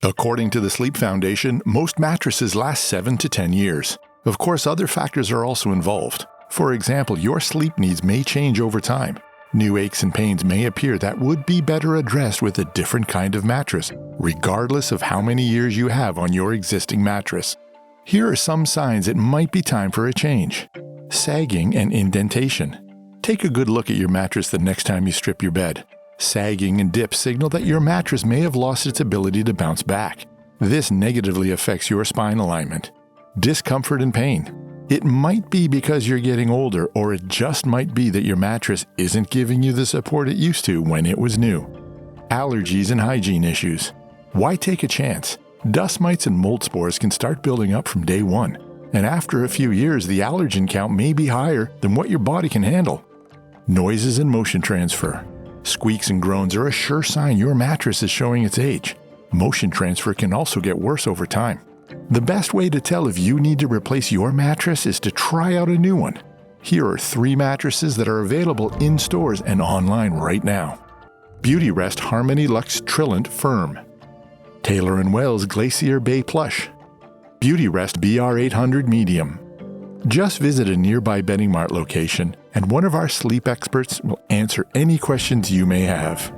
According to the Sleep Foundation, most mattresses last 7 to 10 years. Of course, other factors are also involved. For example, your sleep needs may change over time. New aches and pains may appear that would be better addressed with a different kind of mattress, regardless of how many years you have on your existing mattress. Here are some signs it might be time for a change. Sagging and indentation. Take a good look at your mattress the next time you strip your bed. Sagging and dips signal that your mattress may have lost its ability to bounce back. This negatively affects your spine alignment. Discomfort and pain. It might be because you're getting older, or it just might be that your mattress isn't giving you the support it used to when it was new. Allergies and hygiene issues. Why take a chance? Dust mites and mold spores can start building up from day one, and after a few years, the allergen count may be higher than what your body can handle. Noises and motion transfer. Squeaks and groans are a sure sign your mattress is showing its age. Motion transfer can also get worse over time. The best way to tell if you need to replace your mattress is to try out a new one. Here are 3 mattresses that are available in stores and online right now. Beautyrest Harmony Luxe Trillant Firm. Taylor & Wells Glacier Bay Plush. Beautyrest BR800 Medium. Just visit a nearby Bedding Mart location, and one of our sleep experts will answer any questions you may have.